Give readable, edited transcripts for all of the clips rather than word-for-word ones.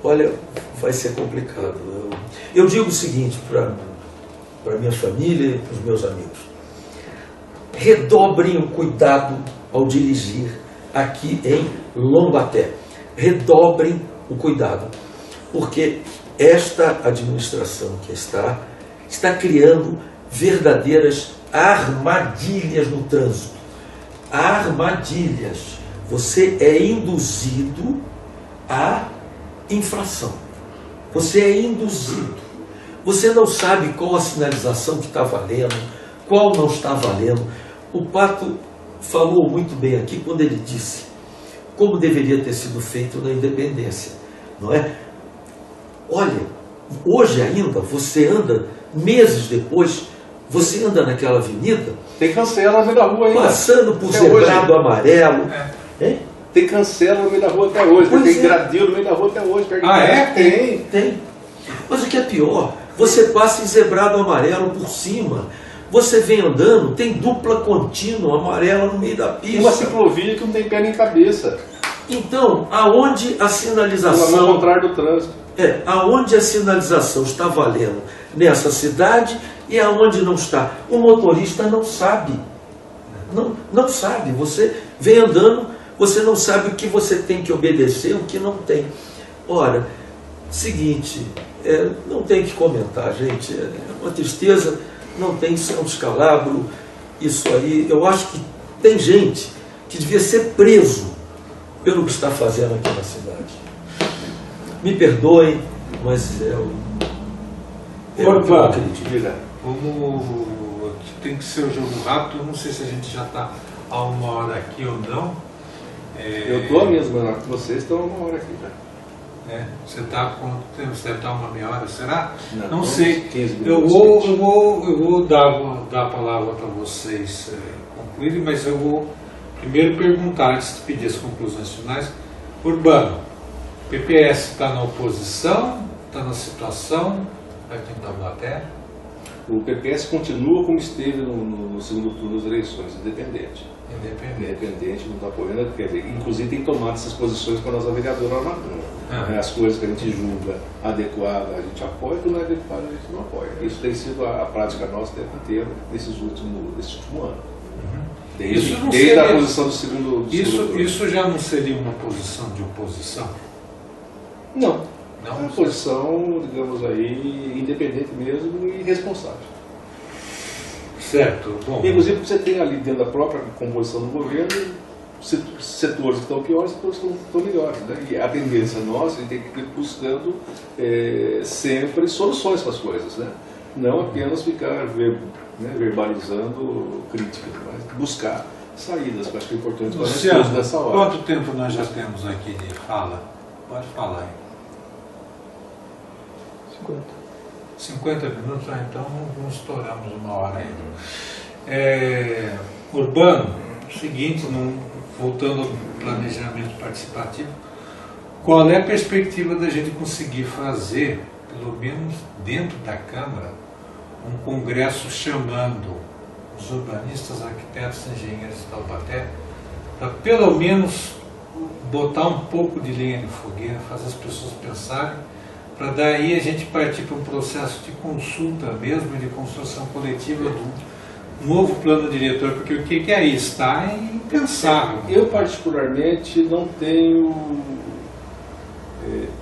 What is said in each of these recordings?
Olha, vai ser complicado. Eu digo o seguinte para minha família e para os meus amigos: redobrem o cuidado ao dirigir aqui em Lombaté. Redobrem o cuidado, porque esta administração que está criando verdadeiras armadilhas no trânsito. Armadilhas. Você é induzido à infração. Você é induzido. Você não sabe qual a sinalização que está valendo, qual não está valendo. O Pato falou muito bem aqui quando ele disse como deveria ter sido feito na Independência, não é? Olha, hoje ainda você anda, meses depois, você anda naquela avenida, tem cancela no meio da rua ainda, passando por zebrado amarelo. Hein? Tem cancela no meio da rua até hoje, tem gradil no meio da rua até hoje. Tem. Mas o que é pior, você passa em zebrado amarelo por cima. Você vem andando, tem dupla contínua amarela no meio da pista. Uma ciclovia que não tem pé nem cabeça. Então, aonde a sinalização... Ao contrário do trânsito. Aonde a sinalização está valendo nessa cidade e aonde não está. O motorista não sabe. Não sabe. Você vem andando, você não sabe o que você tem que obedecer, o que não tem. Ora, seguinte, não tem que comentar, gente. É uma tristeza. Não tem, isso é um descalabro, isso aí. Eu acho que tem gente que devia ser preso pelo que está fazendo aqui na cidade. Me perdoem, mas eu não acredito. Como tem que ser o jogo rápido, eu não sei se a gente já está há uma hora aqui ou não. Eu estou mesmo, vocês estão há uma hora aqui já. Você está com quanto tempo? Você deve estar uma meia hora, será? Não sei. 15 eu minutos. vou dar a palavra para vocês concluírem, mas eu vou primeiro perguntar, antes de pedir as conclusões finais. Urbano, o PPS está na oposição, está na situação aqui em Taubaté? O PPS continua como esteve no segundo turno das eleições, independente, não está apoiando, quer dizer, inclusive tem tomado essas posições com a nossa vereadora lá na Câmara. As coisas que a gente julga adequadas a gente apoia, quando não é adequado a gente não apoia. Isso tem sido a prática nossa o tempo inteiro nesse último ano. Desde a posição do segundo turno. Isso já não seria uma posição de oposição? Não. É uma posição, digamos aí, independente mesmo e responsável. Certo. Bom. Inclusive você tem ali dentro da própria composição do governo setores que estão piores e setores que estão melhores. Né? E a tendência nossa é ter que ir buscando sempre soluções para as coisas. Né? Não apenas ficar verbalizando críticas, mas buscar saídas. Eu acho que é importante Luciano, para nessa hora. Quanto tempo nós já temos aqui de fala? Pode falar aí. 50 minutos, então não estouramos uma hora ainda. Urbano, seguinte, voltando ao planejamento participativo, qual é a perspectiva da gente conseguir fazer, pelo menos dentro da Câmara, um congresso chamando os urbanistas, arquitetos, engenheiros de Taubaté, para pelo menos botar um pouco de lenha de fogueira, fazer as pessoas pensarem, para daí a gente partir para um processo de consulta mesmo, de construção coletiva do novo plano diretor, porque o que aí está é impensável. Eu particularmente não tenho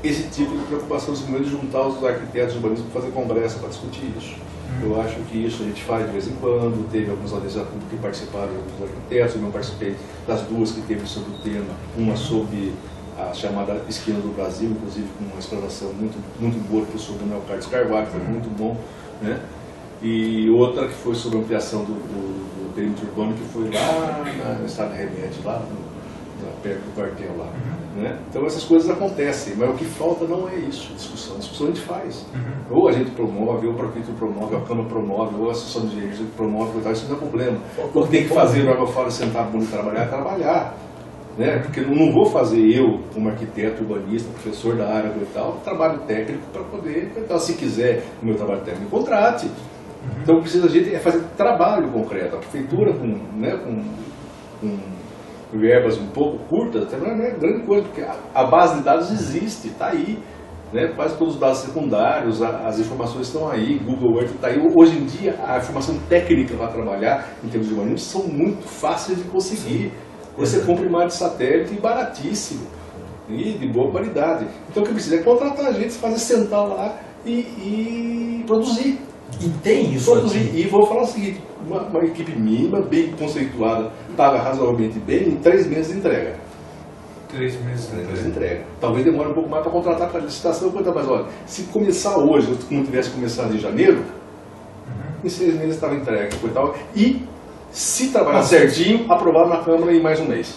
esse tipo de preocupação de juntar os arquitetos urbanistas para fazer congresso para discutir isso. Eu acho que isso a gente faz de vez em quando, teve alguns analistas que participaram dos arquitetos, eu não participei das duas que teve sobre o tema, uma sobre a chamada Esquina do Brasil, inclusive com uma explanação muito boa do professor Daniel Carlos Carvalho, foi muito bom, né? E outra que foi sobre a ampliação do perímetro urbano, que foi lá na estrada Remédio, lá perto do quartel lá. Né? Então essas coisas acontecem, mas o que falta não é isso, discussão. A discussão a gente faz. Ou a gente promove, ou o prefeito promove, ou a Câmara promove, ou a Associação de Engenheiros promove, isso não é problema. O que tem que fazer, na hora que eu falo sentar bonito trabalhar, é trabalhar. Né? Porque não vou fazer eu, como arquiteto, urbanista, professor da área e tal, trabalho técnico para poder, então, se quiser o meu trabalho técnico, contrate. Então precisa a gente fazer trabalho concreto. A prefeitura com verbas um pouco curtas, até não é grande coisa, porque a base de dados existe, está aí. né? Quase todos os dados secundários, as informações estão aí, Google Earth está aí. Hoje em dia, a informação técnica para trabalhar em termos de urbanismo são muito fáceis de conseguir. Você compra imagem de satélite baratíssimo e de boa qualidade. Então o que precisa é contratar a gente, fazer sentar lá e produzir. E tem isso Produzir. aqui. E vou falar o seguinte, uma equipe mínima, bem conceituada, paga razoavelmente bem, em 3 meses de entrega. 3 meses 3 meses de entrega. Talvez demore um pouco mais para contratar para licitação, mas olha, se começar hoje, como tivesse começado em janeiro, em 6 meses estava entregue. E se trabalhar certinho, aprovado na Câmara em mais um mês.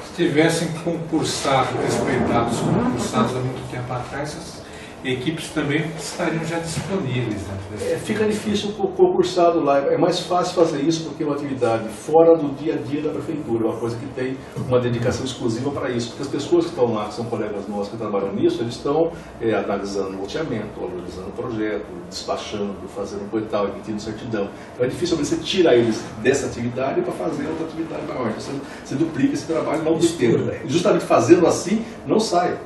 Se tivessem concursado, respeitado os concursados há muito tempo atrás, as equipes também estariam já disponíveis. Né? Fica difícil o concursado lá. É mais fácil fazer isso porque é uma atividade fora do dia a dia da prefeitura, uma coisa que tem uma dedicação exclusiva para isso. Porque as pessoas que estão lá, que são colegas nossos que trabalham nisso, eles estão analisando o loteamento, analisando o projeto, despachando, fazendo coisa e tal, emitindo certidão. Então é difícil você tirar eles dessa atividade para fazer outra atividade maior. Você duplica esse trabalho, não tem tempo. Justamente fazendo assim, não sai.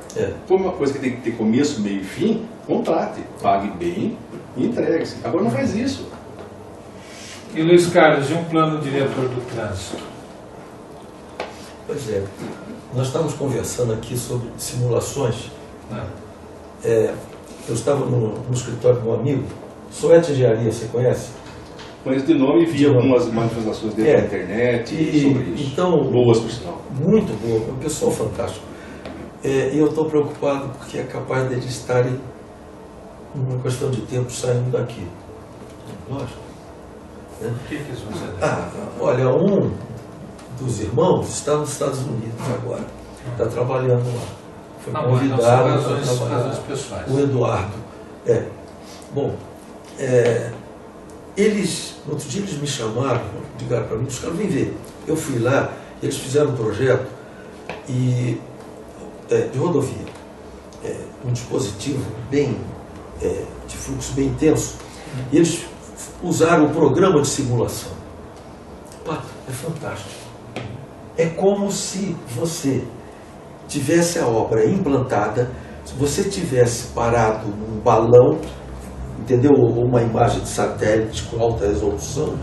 Como uma coisa que tem que ter começo, meio e fim, contrate, pague bem e entregue-se. Agora não faz isso. E Luiz Carlos, e um plano diretor do trânsito? Pois é, nós estávamos conversando aqui sobre simulações. Eu estava no escritório de um amigo, Soete Engenharia, você conhece? Conheço de nome e vi algumas manifestações dele na internet sobre isso. Então, boas, por sinal. Muito boa, um pessoal fantástico. E eu estou preocupado porque é capaz deles estarem, numa questão de tempo, saindo daqui. Lógico. Por que eles vão sair? Olha, um dos irmãos está nos Estados Unidos agora. Está trabalhando lá. Foi convidado para trabalhar. Razões pessoais. O Eduardo. Bom, eles, no outro dia eles me chamaram, ligaram para mim, os caras vêm ver. Eu fui lá, eles fizeram um projeto de rodovia, um dispositivo bem, de fluxo bem intenso, e eles usaram o programa de simulação. Pato, é fantástico. É como se você tivesse a obra implantada, se você tivesse parado num balão, entendeu? Ou uma imagem de satélite com alta resolução,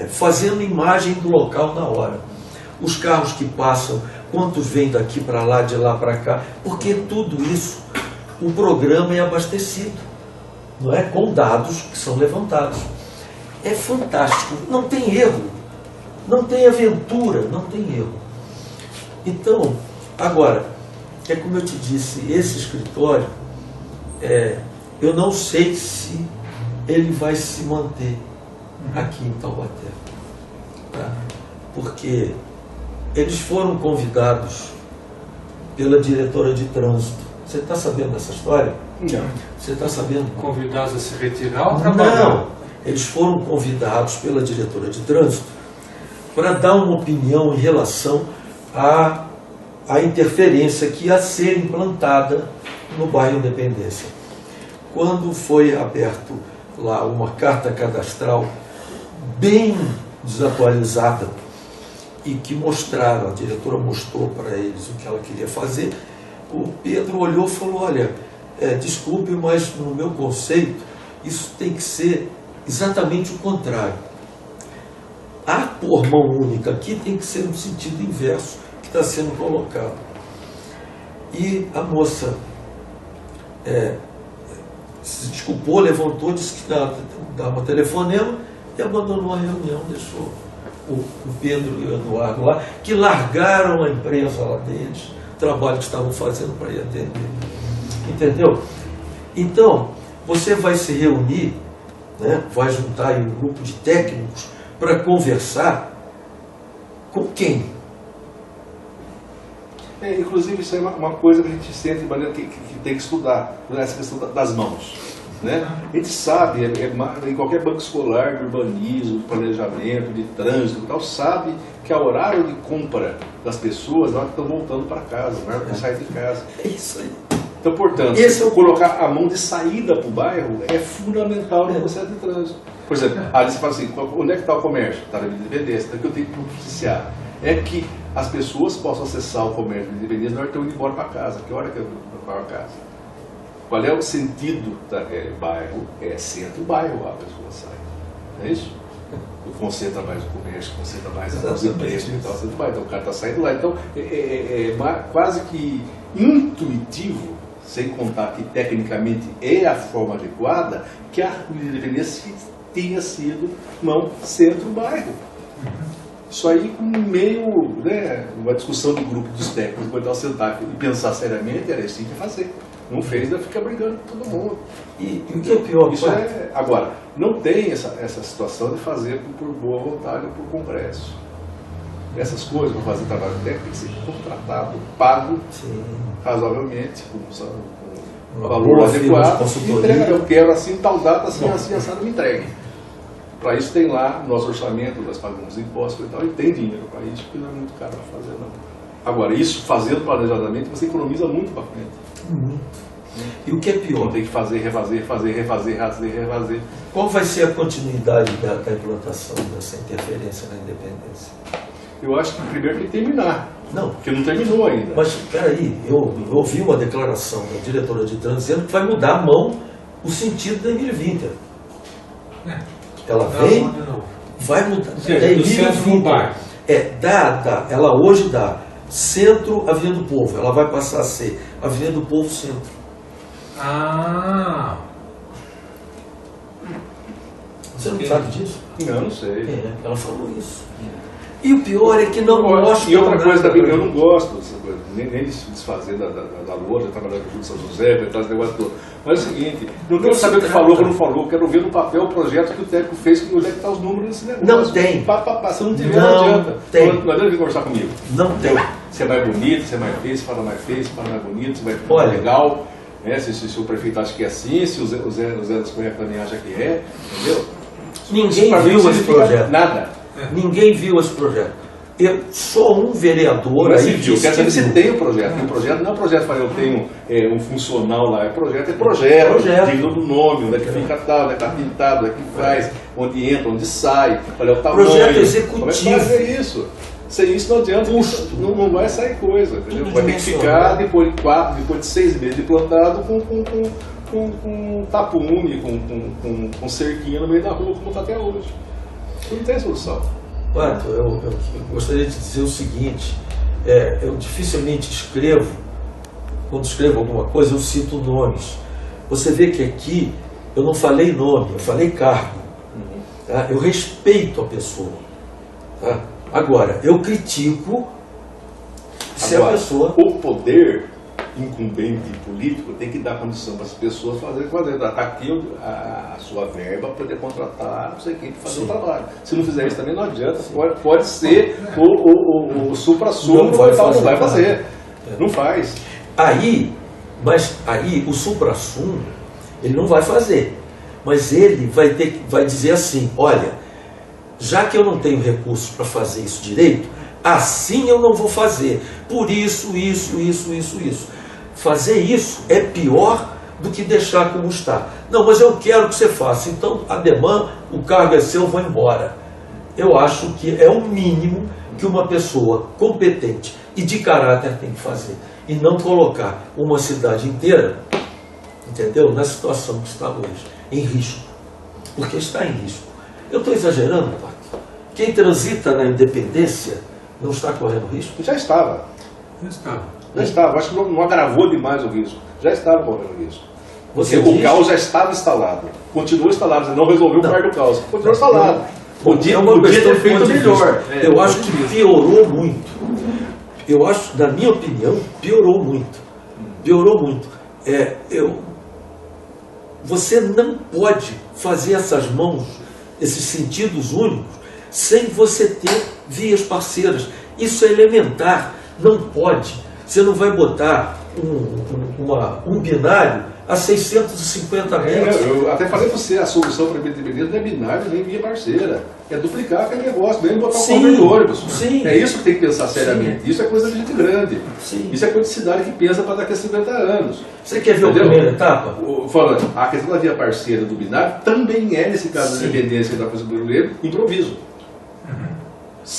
fazendo imagem do local na hora. Os carros que passam, quantos vêm daqui para lá, de lá para cá, porque tudo isso, o programa é abastecido, não é? Com dados que são levantados. É fantástico, não tem erro, não tem aventura, não tem erro. Então, agora, é como eu te disse, esse escritório, eu não sei se ele vai se manter aqui em Taubaté, tá? Porque eles foram convidados pela diretora de trânsito. Você está sabendo dessa história? Não. Você está sabendo? Convidados a se retirar ou trabalhar? Não. Eles foram convidados pela diretora de trânsito para dar uma opinião em relação à interferência que ia ser implantada no bairro Independência. Quando foi aberto lá uma carta cadastral bem desatualizada e que mostraram, a diretora mostrou para eles o que ela queria fazer, o Pedro olhou e falou, olha, desculpe, mas no meu conceito isso tem que ser exatamente o contrário. A por mão única aqui tem que ser no sentido inverso que está sendo colocado. E a moça se desculpou, levantou, disse que dava um telefonema e abandonou a reunião, deixou o Pedro e o Eduardo lá, que largaram a empresa lá deles, o trabalho que estavam fazendo para ir atender. Entendeu? Então, você vai se reunir, né, vai juntar aí um grupo de técnicos para conversar com quem? Inclusive, isso é uma coisa que a gente sente de maneira que tem que estudar, essa questão das mãos. Né? A gente sabe, em qualquer banco escolar, de urbanismo, de planejamento, de trânsito e tal, sabe que é o horário de compra das pessoas, na hora que estão voltando para casa, na hora que saem de casa. É isso aí. Então, portanto, colocar a mão de saída para o bairro é fundamental no processo de trânsito. Por exemplo, ali você fala assim, onde é que está o comércio? Está na Independência, então o que eu tenho que propiciar é que as pessoas possam acessar o comércio de Independência na hora que estão indo embora para casa. Que hora que a casa. Qual é o sentido da bairro? É centro-bairro, a pessoa sai. Não é isso? Concentra mais o comércio, concentra mais as empresas e tal, então o cara está saindo lá. Então é quase que intuitivo, sem contar que tecnicamente é a forma adequada, que a Avenida Independência tenha sido não centro-bairro. Isso aí, meio, né, uma discussão do grupo dos técnicos, quando sentar e pensar seriamente, era assim que fazer. Não fez, ainda fica brigando com todo mundo. E o que é pior? Isso agora, não tem essa situação de fazer por boa vontade ou por congresso. Essas coisas, para fazer trabalho técnico, tem que ser contratado, pago razoavelmente, com valor adequado. Eu quero assim, tal data, assim, assado, me entregue. Para isso tem lá nosso orçamento, nós pagamos impostos e tal, e tem dinheiro para isso, porque não é muito caro para fazer, não. Agora, isso fazendo planejadamente, você economiza muito para frente. E o que é pior? Então, tem que fazer, refazer. Qual vai ser a continuidade da implantação dessa interferência na Independência? Eu acho que primeiro tem que terminar. Não. Porque não terminou ainda. Mas, peraí, eu ouvi uma declaração da diretora de trânsito dizendo que vai mudar a mão o sentido da Emílio Winter. Ela vem, vai mudar. É Emílio Winter. Ela hoje dá Centro, Avenida do Povo. Ela vai passar a ser Avenida do Povo Centro. Você não sabe disso? Eu não sei. Ela falou isso. E o pior é que não mostra. E outra coisa também, eu não gosto dessa coisa, nem de se desfazer da loja, trabalhar com o São José, vai trazer negócio todo. Mas é o seguinte, não quero saber o que falou ou não falou, quero ver no papel o projeto que o técnico fez, que onde é que estão os números desse negócio. Não tem. Se não tiver, não adianta. Tem. Não adianta vir conversar comigo. Não tem. Você é mais bonito, você é mais feio, você fala mais feio, você fala mais bonito, você vai ficar mais legal. Se o prefeito acha que é assim, se o Zé das Cunha também acha que é, entendeu? Ninguém viu esse projeto. Nada. Ninguém viu esse projeto. Eu sou um vereador. Não é civil, quero saber se tem o projeto. Tem um projeto, não é um projeto para eu tenho um funcional lá, é projeto. Digno do nome, onde é que fica tal, onde é que está pintado, onde é que faz, onde entra, onde sai, qual é o tamanho. Projeto executivo. Como é que fazer isso? Sem isso não adianta, não vai sair coisa, entendeu? Vai ter que ficar depois de 6 meses de plantado com tapume, com cerquinha no meio da rua, como está até hoje. Não tem solução. Eu gostaria de dizer o seguinte, eu dificilmente escrevo, quando escrevo alguma coisa, eu cito nomes. Você vê que aqui eu não falei nome, eu falei cargo. Tá? Eu respeito a pessoa. Tá? Agora, eu critico se a pessoa... O poder incumbente político tem que dar condição para as pessoas fazerem. Está aqui a sua verba para poder contratar não sei quem para fazer o trabalho. Se não fizer isso também não adianta. Pode ser o supra-sumo, não vai fazer. Não faz. Mas aí o supra-sumo ele não vai fazer. Mas ele vai dizer assim, olha, já que eu não tenho recursos para fazer isso direito, assim eu não vou fazer. Por isso. Fazer isso é pior do que deixar como está. Não, mas eu quero que você faça. Então, a demanda, o cargo é seu, eu vou embora. Eu acho que é o mínimo que uma pessoa competente e de caráter tem que fazer. E não colocar uma cidade inteira, entendeu? Na situação que está hoje, em risco. Porque está em risco. Eu estou exagerando, Pato? Quem transita na Independência não está correndo risco? Já estava. Acho que não agravou demais o risco. Já estava correndo risco. O caos já estava instalado. Continua instalado. Você não resolveu parte do caos. Continua instalado. Podia ter feito melhor. Eu acho que piorou muito. Eu acho, na minha opinião, piorou muito. Você não pode fazer essas mãos, esses sentidos únicos, sem você ter vias parceiras. Isso é elementar. Não pode. Você não vai botar um binário a 650 metros. Eu até falei para você, a solução para a Independência não é binário nem via parceira. É duplicar aquele negócio, nem botar um convênio de ônibus. É isso que tem que pensar seriamente. Isso é coisa de gente grande. Isso é coisa de cidade que pensa para daqui a 50 anos. Você quer ver a primeira etapa? Falando, a questão da via parceira do binário também é, nesse caso da Independência da Polícia Brasileira, improviso.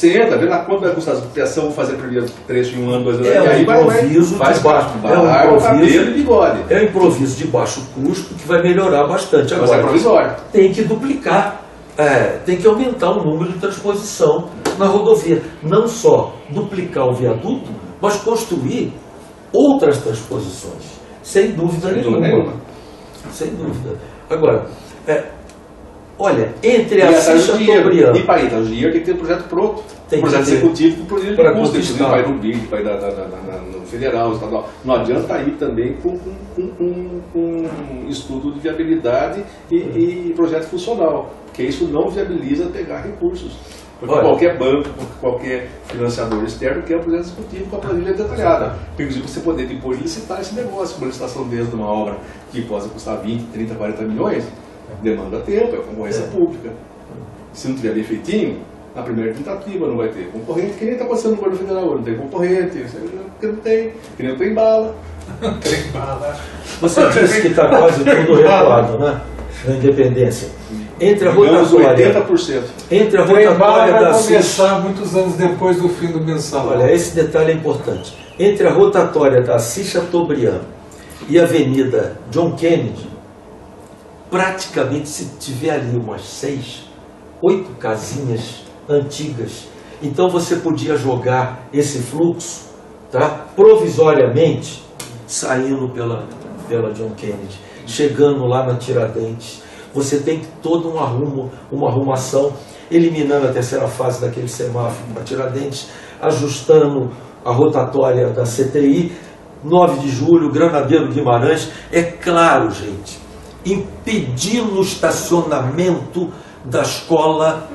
Senta, vê lá quanto vai custar a ampliação, vou fazer o primeiro trecho em 1 ano, 2 anos, É e aí um improviso faz de baixo, cabelo e bigode. é um improviso de baixo custo que vai melhorar bastante. Mas é Agora, provisório. tem que duplicar, tem que aumentar o número de transposição na rodovia. Não só duplicar o viaduto, mas construir outras transposições. Sem dúvida nenhuma. Sem dúvida. Agora, olha, entre a Assis Chateaubriand... E para ir, o dinheiro tem que ter um projeto pronto. Tem que projeto ter. executivo com projeto de custo. Inclusive vai no BID, vai no federal, estadual. Não adianta ir também com um estudo de viabilidade e projeto funcional, porque isso não viabiliza pegar recursos. Porque qualquer banco, qualquer financiador externo quer um projeto executivo com a planilha detalhada. Inclusive você poder depois licitar esse negócio, uma licitação dentro de uma obra que possa custar 20, 30, 40 milhões, demanda tempo, é concorrência pública. Se não tiver bem feitinho, na primeira tentativa não vai ter concorrente, que nem está acontecendo no governo federal, não tem concorrente, porque não tem, que nem não tem bala. Tem bala. Você disse que está quase tudo regulado, né? Na independência. Entre a rotatória... 80%. Entre a Vai rotatória da Assis... começar muitos anos depois do fim do mensalão. Olha, esse detalhe é importante. Entre a rotatória da Assis Chateaubriand e a Avenida John Kennedy, praticamente se tiver ali umas 6, 8 casinhas antigas. Então você podia jogar esse fluxo, tá, provisoriamente, saindo pela John Kennedy, chegando lá na Tiradentes. Você tem todo um arrumo, uma arrumação, eliminando a terceira fase daquele semáforo para Tiradentes, ajustando a rotatória da CTI, 9 de julho, Granadeiro Guimarães. É claro, gente, impedindo o estacionamento da escola,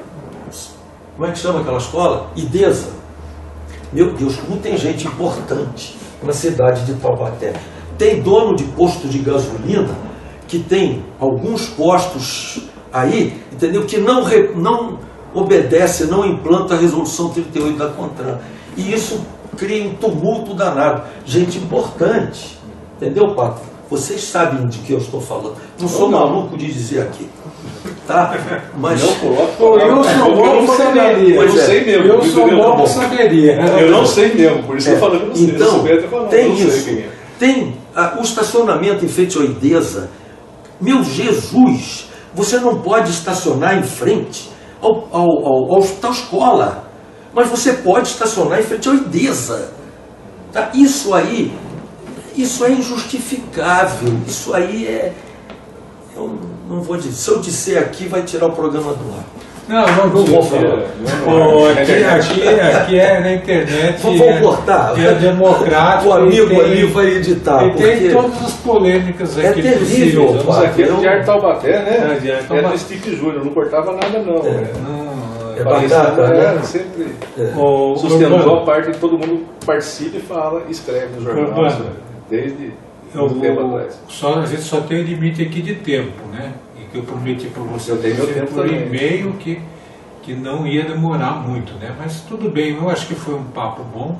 como é que chama aquela escola? IDESA. Meu Deus, como tem gente importante na cidade de Taubaté. Tem dono de posto de gasolina, que tem alguns postos aí, entendeu? Que não obedece, não implanta a resolução 38 da CONTRAN. E isso cria um tumulto danado. Gente importante, entendeu, Pato? Vocês sabem de que eu estou falando. Não sou maluco de dizer aqui, tá? Mas não coloco. Eu sou bom que saberia. Eu sei mesmo. Eu sou bom que saberia. Eu não sei mesmo, por isso que eu falando com você. Então, tem isso. Tem o estacionamento em frente ao IDESA. Meu Jesus, você não pode estacionar em frente ao hospital escola, mas você pode estacionar em frente ao IDESA. Tá? Isso é injustificável. Isso aí eu não vou dizer. Se eu disser aqui, vai tirar o programa do ar. Não vou falar. Aqui é na internet. Vou cortar. É democrático. O amigo ali vai editar. E tem todas as polêmicas aqui. É terrível. Estamos aqui no Diário Taubaté, né? É do Steve Júnior, não cortava nada não. É batata, né? Sempre sustentou a parte que todo mundo participa e fala, escreve no jornal, desde um tempo atrás. A gente só tem limite aqui de tempo, né? E que eu prometi para você por e-mail que não ia demorar muito, né? Mas tudo bem, eu acho que foi um papo bom,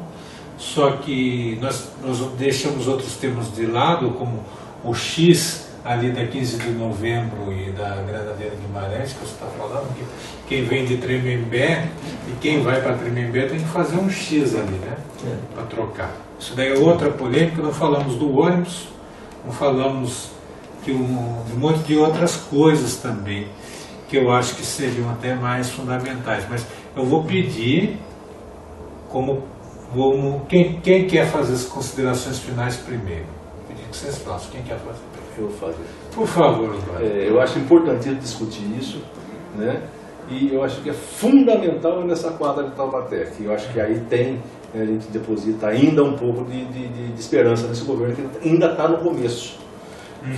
só que nós deixamos outros temas de lado, como o X ali da 15 de novembro e da Granadeira Guimarães, que você está falando, que quem vem de Tremembé e quem vai para Tremembé tem que fazer um X ali, né? Para trocar. Isso daí é outra polêmica. Não falamos do ônibus, não falamos de um monte de outras coisas também, que eu acho que seriam até mais fundamentais. Mas eu vou pedir, quem quer fazer as considerações finais primeiro? Vou pedir que vocês façam. Quem quer fazer primeiro? Eu vou fazer. Por favor, eu acho importante discutir isso, né? E eu acho que é fundamental nessa quadra de Taubaté, que eu acho que aí a gente deposita ainda um pouco de esperança nesse governo, que ainda está no começo,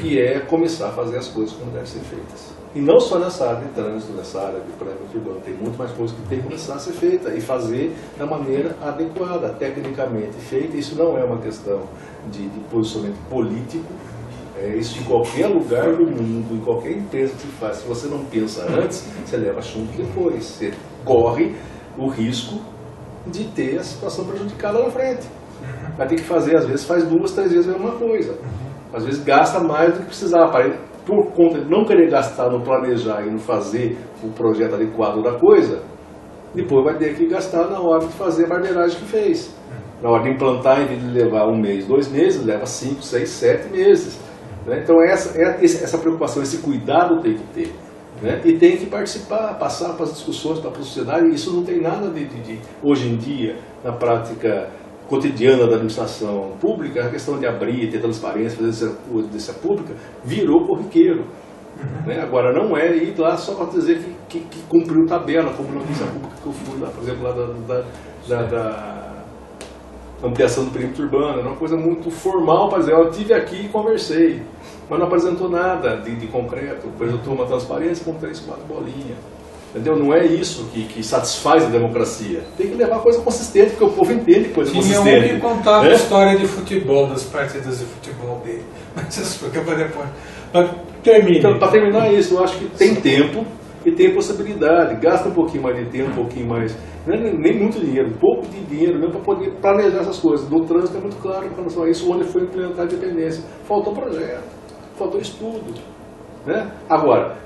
que é começar a fazer as coisas como devem ser feitas. E não só nessa área de trânsito, nessa área de planejamento urbano, tem muito mais coisas que tem que começar a ser feita e fazer da maneira adequada, tecnicamente feita. Isso não é uma questão de posicionamento político. Isso em qualquer lugar do mundo, em qualquer empresa que faz. Se você não pensa antes, você leva chumbo depois. Você corre o risco de ter a situação prejudicada na frente. Vai ter que fazer, às vezes, faz 2, 3 vezes a mesma coisa. Às vezes gasta mais do que precisava. Por conta de não querer gastar no planejar e no fazer o projeto adequado da coisa, depois vai ter que gastar na hora de fazer a barbeiragem que fez. Na hora de implantar, em vez de levar 1 mês, 2 meses, leva 5, 6, 7 meses. Né? Então essa preocupação, esse cuidado tem que ter. Né? E tem que participar, passar para as discussões, para a sociedade. Isso não tem nada de hoje em dia, na prática cotidiana da administração pública, a questão de abrir, ter transparência, fazer audiência pública, virou corriqueiro. Né? Agora não é ir lá só para dizer que cumpriu tabela, como na audiência pública que eu fui lá, por exemplo, lá da ampliação do perímetro urbano, era uma coisa muito formal para dizer, eu estive aqui e conversei, mas não apresentou nada de concreto, apresentou uma transparência com 3, 4 bolinhas. Entendeu? Não é isso que satisfaz a democracia. Tem que levar coisa consistente, porque o povo entende coisa consistente. Tinha um que contava a história de futebol, das partidas de futebol dele. Mas isso fica para depois. Mas termine. Então, para terminar isso, eu acho que tem tempo e tem possibilidade. Gasta um pouquinho mais de tempo, um pouquinho mais... Nem muito dinheiro, um pouco de dinheiro mesmo para poder planejar essas coisas. No trânsito é muito claro com relação a isso, onde foi implementar a dependência. Faltou projeto, faltou estudo. Né? Agora,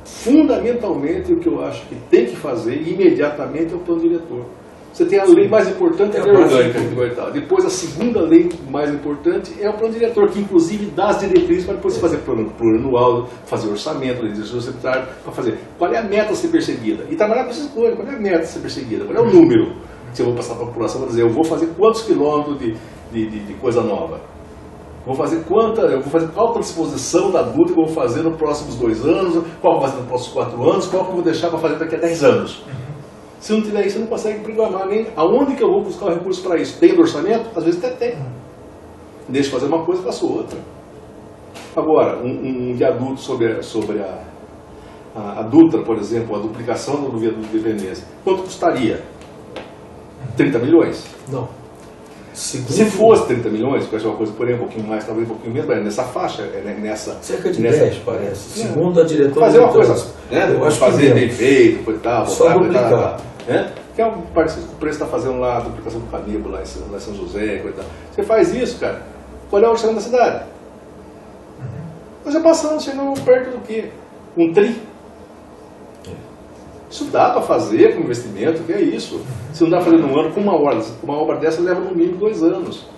fundamentalmente o que eu acho que tem que fazer imediatamente é o plano diretor. Você tem a lei mais importante, é a lei orgânica. Depois a segunda lei mais importante é o plano diretor, que inclusive dá as diretrizes para depois fazer plano plurianual, fazer orçamento, legislação secretária, para fazer qual é a meta a ser perseguida. E trabalhar com essas coisas, qual é a meta a ser perseguida, qual é o número que eu vou passar para a população para dizer, eu vou fazer quantos quilômetros de coisa nova. Eu vou fazer qual a transposição da adulta que eu vou fazer nos próximos 2 anos, qual eu vou fazer nos próximos 4 anos, qual que eu vou deixar para fazer daqui a 10 anos. Se não tiver isso, você não consegue programar nem aonde que eu vou buscar o recurso para isso. Tem do orçamento? Às vezes até tem. Deixa eu fazer uma coisa, faço outra. Agora, um viaduto sobre a Dutra, por exemplo, a duplicação do viaduto de Veneza, quanto custaria? 30 milhões? Não. Se fosse 30 milhões, que eu acho uma coisa por aí, um pouquinho mais, talvez um pouquinho menos, mas nessa faixa, nessa... Cerca de 10, parece. Segundo a diretora... Fazer uma coisa, né? Eu acho fazer que bem feito, coisa e tal, só duplicar. Né? Que é parecido com o preço que está fazendo lá a duplicação do Caníbal, lá em São José, coisa e tal. Você faz isso, cara, qual é o orçamento da cidade? Você passando, chegando perto do quê? Um tri? Isso dá para fazer com investimento, que é isso. Se não dá para fazer num ano, com uma obra dessa leva no mínimo 2 anos.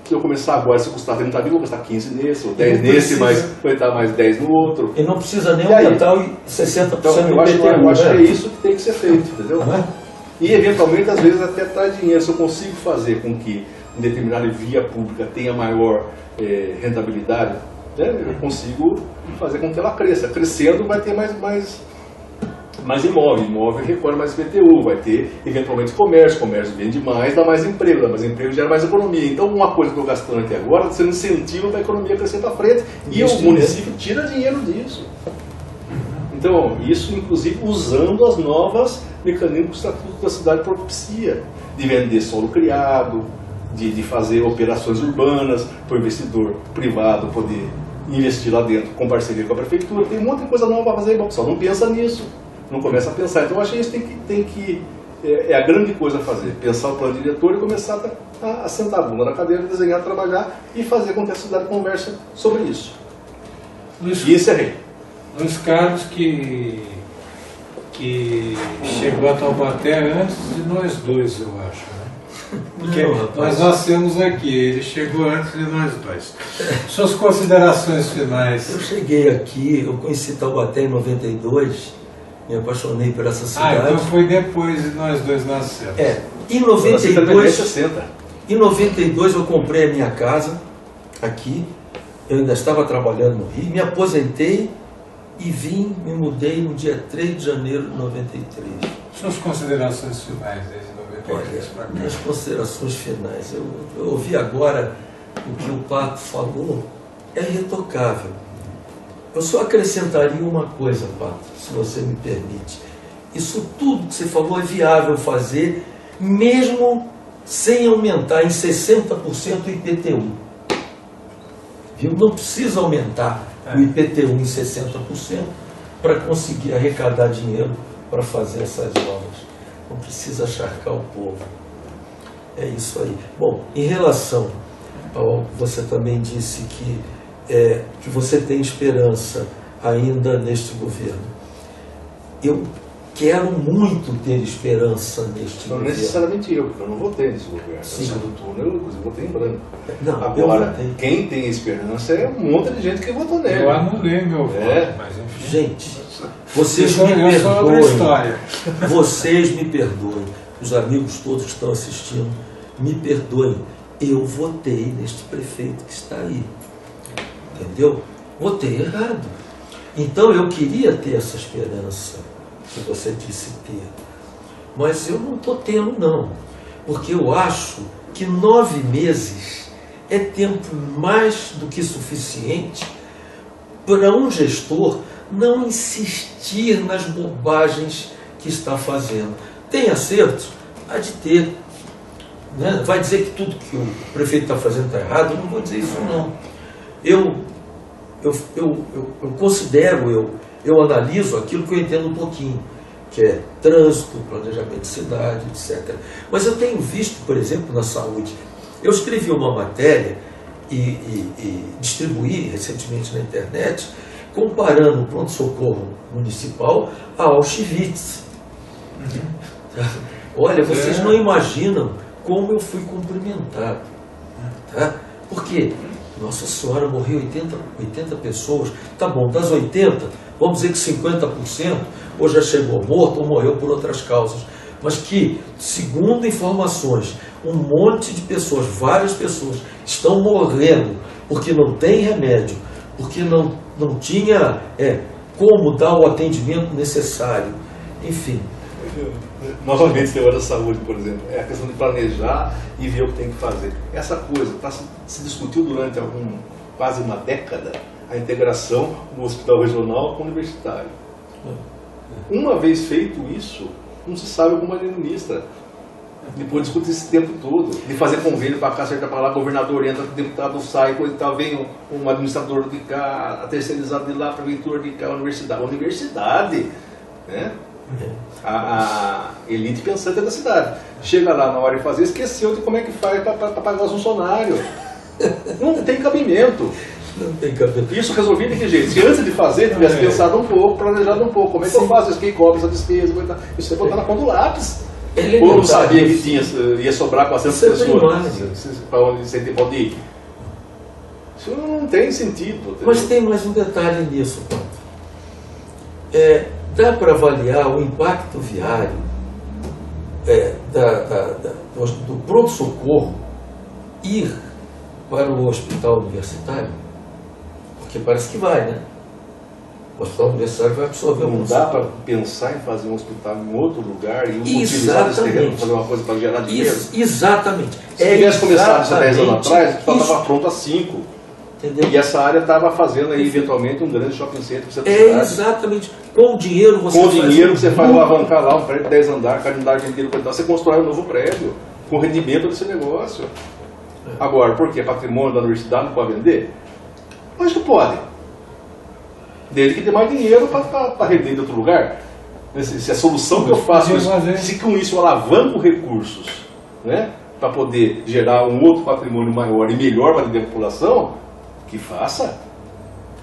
Se eu começar agora, se custar 30 mil, vou gastar 15 nesse, ou 10 nesse, mas vai estar mais 10 no outro. E não precisa nem aumentar 60% então, eu acho que é isso que tem que ser feito, entendeu? E eventualmente, às vezes, até traz dinheiro. Se eu consigo fazer com que uma determinada via pública tenha maior rentabilidade, né, eu consigo fazer com que ela cresça. Crescendo vai ter mais imóvel recolhe mais IPTU, vai ter eventualmente comércio vende mais, dá mais emprego gera mais economia. Então uma coisa que eu estou gastando aqui agora está sendo incentivo para a economia crescer para frente e o município tira dinheiro disso. Então isso inclusive usando as novas mecanismos que o Estatuto da Cidade propicia, de vender solo criado, de fazer operações urbanas para o investidor privado poder investir lá dentro com parceria com a prefeitura. Tem um monte de coisa nova para fazer, só não pensa nisso. Não começa a pensar. Então eu acho que isso é a grande coisa a fazer. Pensar o plano diretor e começar a sentar a bunda na cadeira, desenhar, trabalhar e fazer com que a cidade converse sobre isso. E isso é rei. Luiz Carlos que chegou a Taubaté antes de nós dois, eu acho. Né? Porque nós nascemos aqui, ele chegou antes de nós dois. Suas considerações finais. Eu cheguei aqui, eu conheci Taubaté em 92. Me apaixonei por essa cidade. Então foi depois de nós dois nascermos. Em 92 eu comprei a minha casa aqui. Eu ainda estava trabalhando no Rio. Me aposentei e me mudei no dia 3 de janeiro de 93. Suas considerações finais desde 93 para cá? Minhas considerações finais. Eu ouvi agora o que o Pato falou, é irretocável. Eu só acrescentaria uma coisa, Pato, se você me permite. Isso tudo que você falou é viável fazer, mesmo sem aumentar em 60% o IPTU. Viu? Não precisa aumentar o IPTU em 60% para conseguir arrecadar dinheiro para fazer essas obras. Não precisa acharcar o povo. É isso aí. Bom, em relação ao que você também disse que você tem esperança ainda neste governo. Eu quero muito ter esperança neste Não governo. necessariamente eu, porque eu não votei nesse governo. Sim. No segundo turno, eu inclusive votei em branco. Não, eu Agora, votei. quem tem esperança é um monte de gente que votou nele. Eu anulei meu voto, É. mas enfim. Gente, vocês Isso me é só outra perdoem. história. Vocês me perdoem. Os amigos todos que estão assistindo, me perdoem. Eu votei neste prefeito que está aí. Entendeu? Votei errado. Então eu queria ter essa esperança que você disse ter. Mas eu não estou tendo, não. Porque eu acho que 9 meses é tempo mais do que suficiente para um gestor não insistir nas bobagens que está fazendo. Tem acertos? Há de ter. Né? Vai dizer que tudo que o prefeito está fazendo está errado? Eu não vou dizer isso, não. Eu considero, eu analiso aquilo que eu entendo um pouquinho, que é trânsito, planejamento de cidade, etc. Mas eu tenho visto, por exemplo, na saúde. Eu escrevi uma matéria e distribuí recentemente na internet, comparando o pronto-socorro municipal a Auschwitz. Olha, vocês não imaginam como eu fui cumprimentado. Tá? Porque, Nossa Senhora, morreu 80 pessoas. Tá bom, das 80, vamos dizer que 50% ou já chegou morto ou morreu por outras causas. Mas que, segundo informações, um monte de pessoas, várias pessoas, estão morrendo porque não tem remédio, porque não tinha como dar o atendimento necessário. Enfim. Novamente, tema da saúde, por exemplo, é a questão de planejar e ver o que tem que fazer. Essa coisa se discutiu durante quase uma década, a integração do hospital regional com o universitário. Uma vez feito isso, não se sabe como é ministra. Depois discute esse tempo todo, de fazer convênio para cá, acertar para lá, governador entra, deputado sai, coisa e tal, vem um administrador de cá, a terceirizado de lá, a prefeitura de cá, a universidade. Universidade, né? A elite pensante da cidade. Chega lá na hora de fazer, esqueceu de como é que faz para pagar os funcionários. Não tem cabimento. Não tem cabimento. Isso resolvido de que jeito? Se antes de fazer tivesse pensado um pouco, planejado um pouco, como é que eu faço? Quem cobra essa despesa? Isso é botar na ponta do lápis. Ou não sabia que ia sobrar 400 pessoas para onde você tem pode ir? Isso não tem sentido. Mas tem mais um detalhe nisso, Paulo. Dá para avaliar o impacto viário do pronto-socorro ir para o hospital universitário? Porque parece que vai, né? O hospital universitário vai absorver Não dá para pensar em fazer um hospital em outro lugar e utilizar esse terreno para fazer uma coisa para gerar dinheiro? Exatamente. Se tivesse começado há 10 anos atrás, o hospital estava pronto há 5. Entendeu? E essa área estava fazendo aí, eventualmente, um grande shopping center. Exatamente. Com o dinheiro você faz alavancar lá um prédio de 10 andares, calendário de dinheiro, você constrói um novo prédio com o rendimento desse negócio. Agora, por quê? Patrimônio da universidade não pode vender? Mas que pode. Desde que dê mais dinheiro para render de outro lugar. Se a solução que eu faço, se com isso eu alavanco recursos, né, para poder gerar um outro patrimônio maior e melhor para a população, que faça.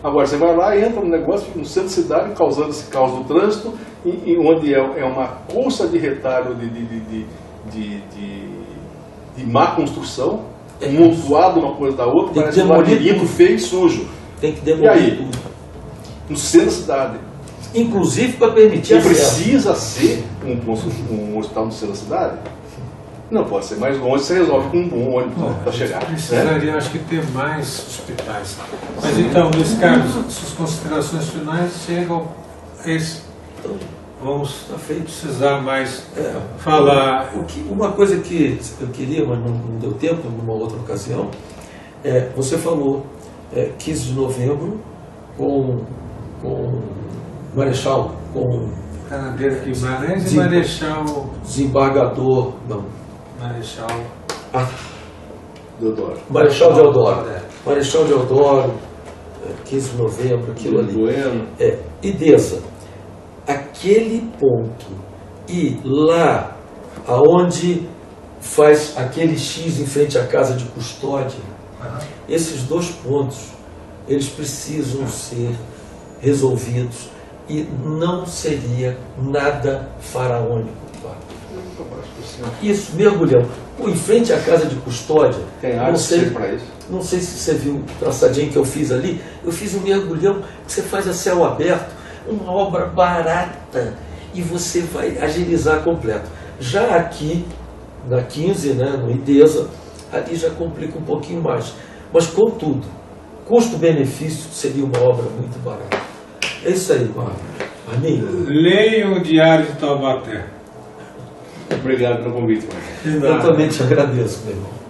Agora você vai lá e entra no negócio, fica no centro da cidade, causando esse caos do trânsito, e onde é uma colcha de retalho de má construção, montuado uma coisa da outra, parece um labirinto feio e sujo. Tem que demolir tudo. No centro da cidade. Inclusive para permitir acesso. Precisa ser um hospital no centro da cidade? Não pode ser mais longe, você resolve com um bom ônibus para chegar. Precisaria, acho que, ter mais hospitais. Mas então, Luiz Carlos, suas considerações finais chegam a esse. Vamos precisar mais falar. Uma coisa que eu queria, mas não deu tempo, numa outra ocasião, você falou 15 de novembro com Marechal, com Canadeiro Guimarães e Marechal... Desembargador, não. Marechal... Deodoro. Marechal Deodoro. Marechal Deodoro, 15 de novembro, aquilo ali. Idesa, aquele ponto e lá aonde faz aquele X em frente à casa de custódia, esses 2 pontos, eles precisam ser resolvidos e não seria nada faraônico. Isso, mergulhão. Em frente à casa de custódia, tem área para isso? Não sei se você viu o traçadinho que eu fiz ali. Eu fiz um mergulhão que você faz a céu aberto, uma obra barata, e você vai agilizar completo. Já aqui, na 15, né, no IDESA, ali já complica um pouquinho mais. Mas, contudo, custo-benefício seria uma obra muito barata. É isso aí, Marminho. Leiam o Diário de Taubaté. Obrigado pelo convite, Eu também te agradeço, meu irmão.